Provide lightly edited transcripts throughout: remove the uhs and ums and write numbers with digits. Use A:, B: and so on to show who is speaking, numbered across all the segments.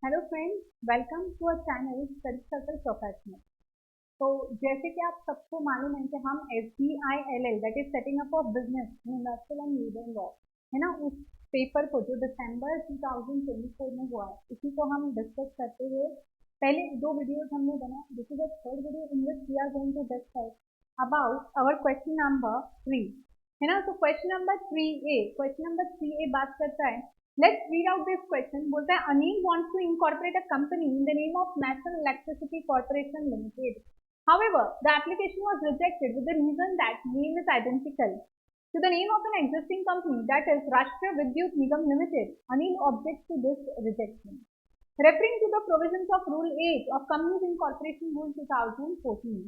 A: Hello friends, welcome to our channel Study Circle Professional. तो जैसे कि आप सबको मालूम है कि हम SBILL that is setting up of business in industrial and legal law है ना, उस पेपर को जो दिसंबर 2024 में हुआ है उसी को हम डिस्कस करते हुए पहले दो वीडियोस हमने बनाए। This is the third video in which we are going to discuss about our question number 3 है ना। तो क्वेश्चन नंबर 3A बात करता है। Let's read out this question. बोलता है Anil wants to incorporate a company in the name of National Electricity Corporation Limited. However, the application was rejected with the reason that name is identical to the name of an existing company, that is Rashtriya Vidyut Nigam Limited. Anil objects to this rejection. Referring to the provisions of Rule 8 of Companies Incorporation Rule 2014.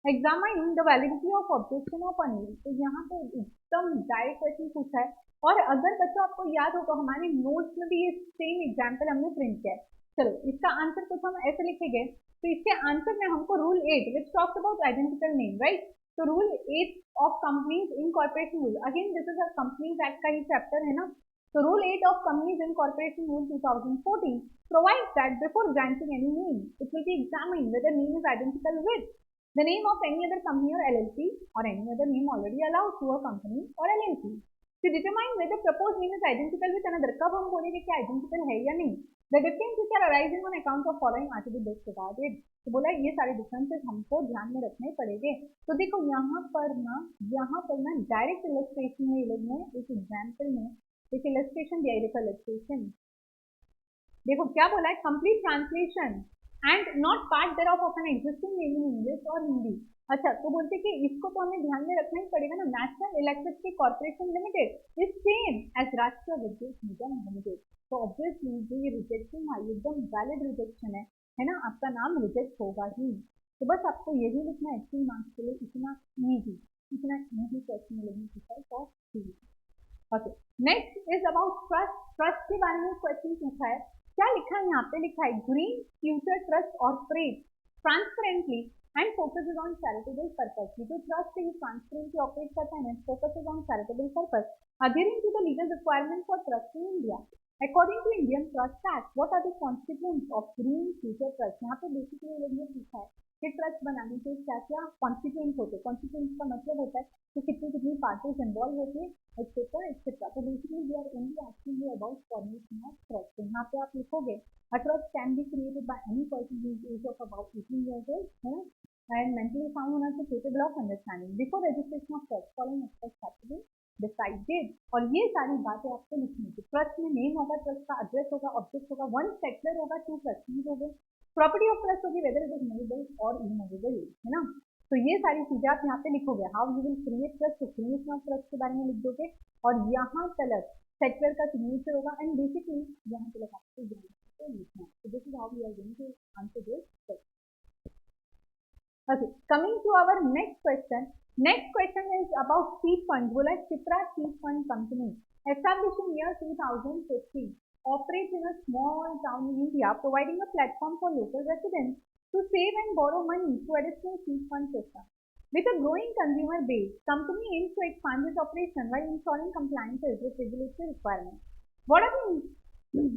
A: Examining the validity of objection of Anil. तो यहाँ पे एकदम direct question पूछा है और अगर बच्चों आपको याद हो तो हमारे नोट्स में भी ये सेम एग्जाम्पल हमने प्रिंट किया है। चलो इसका आंसर कुछ हम ऐसे लिखेंगे। तो इसके आंसर में हमको rule 8 which talks about identical name, right. तो rule 8 of companies incorporation rule, again this is a companies act का ही चैप्टर है ना। तो rule 8 of companies incorporation rule 2014 provides that before granting any name, it will be examined whether name is identical with the name of any other company or LLC or any other name already allowed to a company or LLC. To determine whether proposed name is identical with another, कब हम बोलेंगे कि identical है या नहीं। The difference which are arising on account of following are to be disregarded. तो बोला ये सारे differences हमको ध्यान में रखने पड़ेंगे। तो देखो यहाँ पर ना डायरेक्ट इलस्ट्रेशन में लोग ने एक एग्जाम्पल में एक इलस्ट्रेशन दिया है। देखो इलस्ट्रेशन, देखो क्या बोला है, complete translation and not part thereof of an existing name in English और हिंदी। अच्छा, तो बोलते कि इसको तो हमें ध्यान में रखना ही पड़ेगा ना। National Electricity Corporation Limited is same as Rashtriya Vidyut Nigam limited. तो ऑब्वियसली जो ये रिजेक्शन है एकदम वैलिड रिजेक्शन है ना, आपका नाम रिजेक्ट होगा ही। तो बस आपको यही लिखना है 3 मार्क्स के लिए। इतना ईजी क्वेश्चन लेने की for 3। Okay, next is about trust. Trust के बारे में क्वेश्चन पूछा है। क्या लिखा है यहाँ पे, लिखा है Green Future Trust operate transparently and focuses on charitable purpose. जो ट्रस्ट है ट्रांसपेरेंटली ऑपरेट करता है, focuses on charitable purpose, adhering to the legal requirement for trust in India according to Indian Trust Act. What are the constituents of Green Future Trust. यहाँ पे basically लोगों ने पूछा है कि ट्रस्ट बनाने के क्या क्या कॉन्स्टिट्यूएंट्स होते हैं। कॉन्स्टिट्यूएंट्स का मतलब होता है कि कितनी पार्टीज इन्वॉल्व होती है एक्सेट्रा एक्सेट्रा। तो basically we are only asking you about formation of trust. यहाँ पे आप लिखोगे a trust can be created by any person who is age of about 18 years old, है ना, and mentally sound होना चाहिए, capable of understanding. Before registration of trust, following aspects have to be decided. और ये सारी बातें आपको लिखनी है। ट्रस्ट में नेम होगा, ट्रस्ट का एड्रेस होगा, ऑब्जेक्ट होगा, 1 सेटलर होगा, 2 ट्रस्टीज होंगे, प्रॉपर्टी ऑफ ट्रस्ट होगी वेदर इट इज मूवेबल और इमूवेबल, है ना। तो ये सारी चीजें आप यहाँ पे लिखोगे। How you will create trust, तो क्रिएशन ऑफ ट्रस्ट के बारे में लिख दोगे और यहाँ तलक सेटलर का सिग्नेचर होगा एंड बेसिकली यहाँ तलक आपको लिखना है। So this is how we are going to answer this question. Okay, coming to our next question. Next question is about Seed Fund. बोला Chitra Seed Fund Company established in year 2015 operates in a small town in India, providing a platform for local residents to save and borrow money through additional seed fund system. With a growing consumer base, company aims to expand its operation while ensuring compliances with regulatory requirements.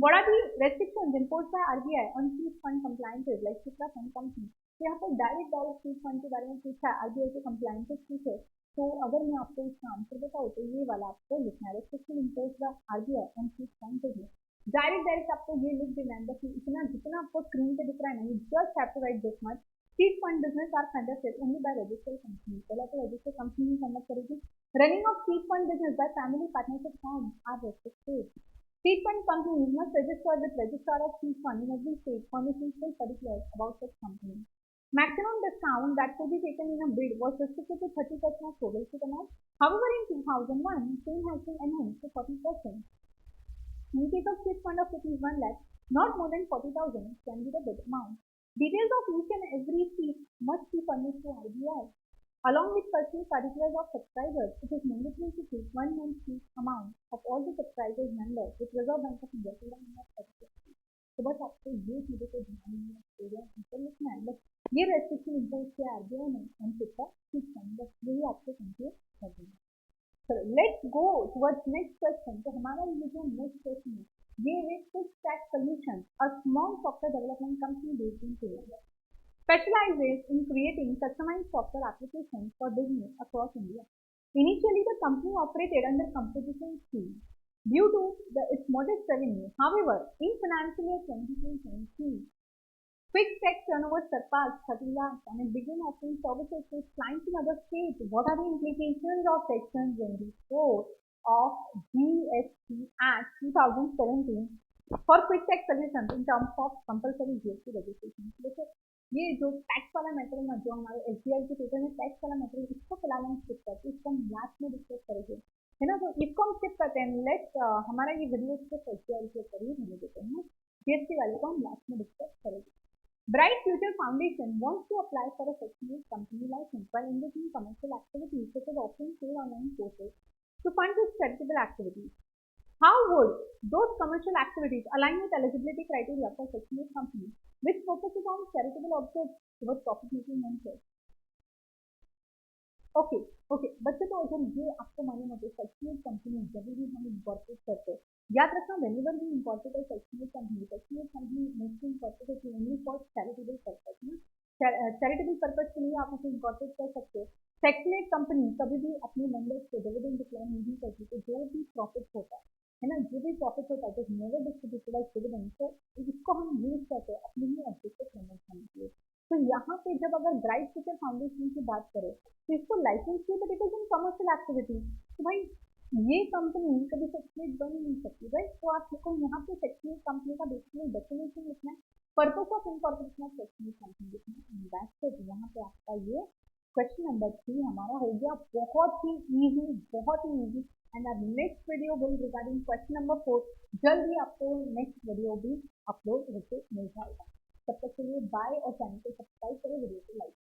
A: What are the restrictions imposed by RBI on seed fund compliances like Chitra Fund Company? तो यहाँ पर direct seed fund के बारे में पूछा है, RBI के compliances पूछे। तो अगर मैं आपको इसका आंसर बताऊँ तो ये वाला आपको लिखना है, restriction imposed by RBI on seed fund business। Direct आपको ये लिख देना है कि इतना जितना आपको स्क्रीन पे दिख रहा है ना, you just have to write this much. Seed fund business are conducted only by registered company. पहला तो registered company conduct करेगी। Running of seed fund business by family partnership firms are restricted. Seed fund companies must register with registrar of seed fund in every state, furnishing full particulars about such company. Maximum discount that could be taken in a bid was restricted to 30% of total bid amount. However, in 2001, same has been enhanced to 40%. In case of seed fund of rupees 1 lakh, not more than 40,000 can be the bid amount. Details of each and every seed must be furnished to RBI. Along with personal particulars of subscribers, it is mandatory to take 1 month's seed amount of all the subscribers members with Reserve Bank of India to run of 30%. तो बस आपको ये चीज़ों को ध्यान में answer लिखना है। बस ये रेस्ट्रिक्शन इम्पोज किया RBI ने एंड कितना सीड फंड, बस यही आपको कंप्लीट कर देना। चलो let's go towards next question. तो हमारा ये जो नेक्स्ट क्वेश्चन है ये है full stack solution, a small customized software applications for business across India. Initially, the company operated under composition scheme due to its modest revenue. However, in financial year 2023, fixed tax turnover surpassed 30 lakhs and it began offering services to clients in other states. What are the implications of Section 24 of GST Act 2017 for quick tax solutions in terms of compulsory GST registration? देखो ये जो tax वाला matter है ना, जो हमारे SBI के paper में टैक्स वाला मैटर है, इसको फिलहाल हम स्किप करते हैं, इसको हम लास्ट में डिस्कस करेंगे, है ना। तो इसको हम स्किप करते हैं। लेट्स हमारा ये वीडियो सिर्फ SBI के ऊपर ही होने देते हैं, GST वाले को हम लास्ट में डिस्कस करेंगे। Bright Future Foundation wants to apply for a Section 8 company license while engaging in commercial activities such as offering paid online courses to fund its charitable activities. How would those commercial activities align with eligibility criteria for Section 8 company, which focuses on charitable objects towards profit-making ventures? Okay बच्चों, तो अगर ये आपको मालूम हो तो Section 8 company जब भी हम इनकॉर्पोरेट करते हैं, याद रखना whenever we incorporate a Section 8 company mostly incorporate only for charitable purpose, ना charitable purpose के लिए आप उसे incorporate कर सकते हो। Section 8 कंपनी कभी भी अपने मेंबर्स को डिविडेंड डिक्लेयर नहीं करती, तो जो भी प्रॉफिट होता है ना, जो भी प्रॉफिट होता है, तो नेवर डिस्ट्रीब्यूटेड एज डिविडेंड, तो इसको हम यूज करते हैं अपने ही ऑब्जेक्टिव प्रमोट करने के लिए। तो यहाँ पे जब अगर ब्राइट फ्यूचर फाउंडेशन की बात करें तो इसको लाइसेंस की, but it is in commercial activity, तो भाई ये कंपनी कभी Section 8 बन नहीं सकती, राइट। तो आप देखो यहाँ पे Section 8 कंपनी का बेसिकली डेफिनेशन लिखना है, purpose of incorporation of Section 8 company लिखना है, दैट्स इट। यहाँ पे आपका ये क्वेश्चन नंबर 3 हमारा हो गया बहुत ही इजी। एंड अब next video will regarding question number 4, जल्दी आपको नेक्स्ट वीडियो भी अपलोड होके मिल जाएगा। तब तक के लिए बाय और चैनल को सब्सक्राइब करें, वीडियो को लाइक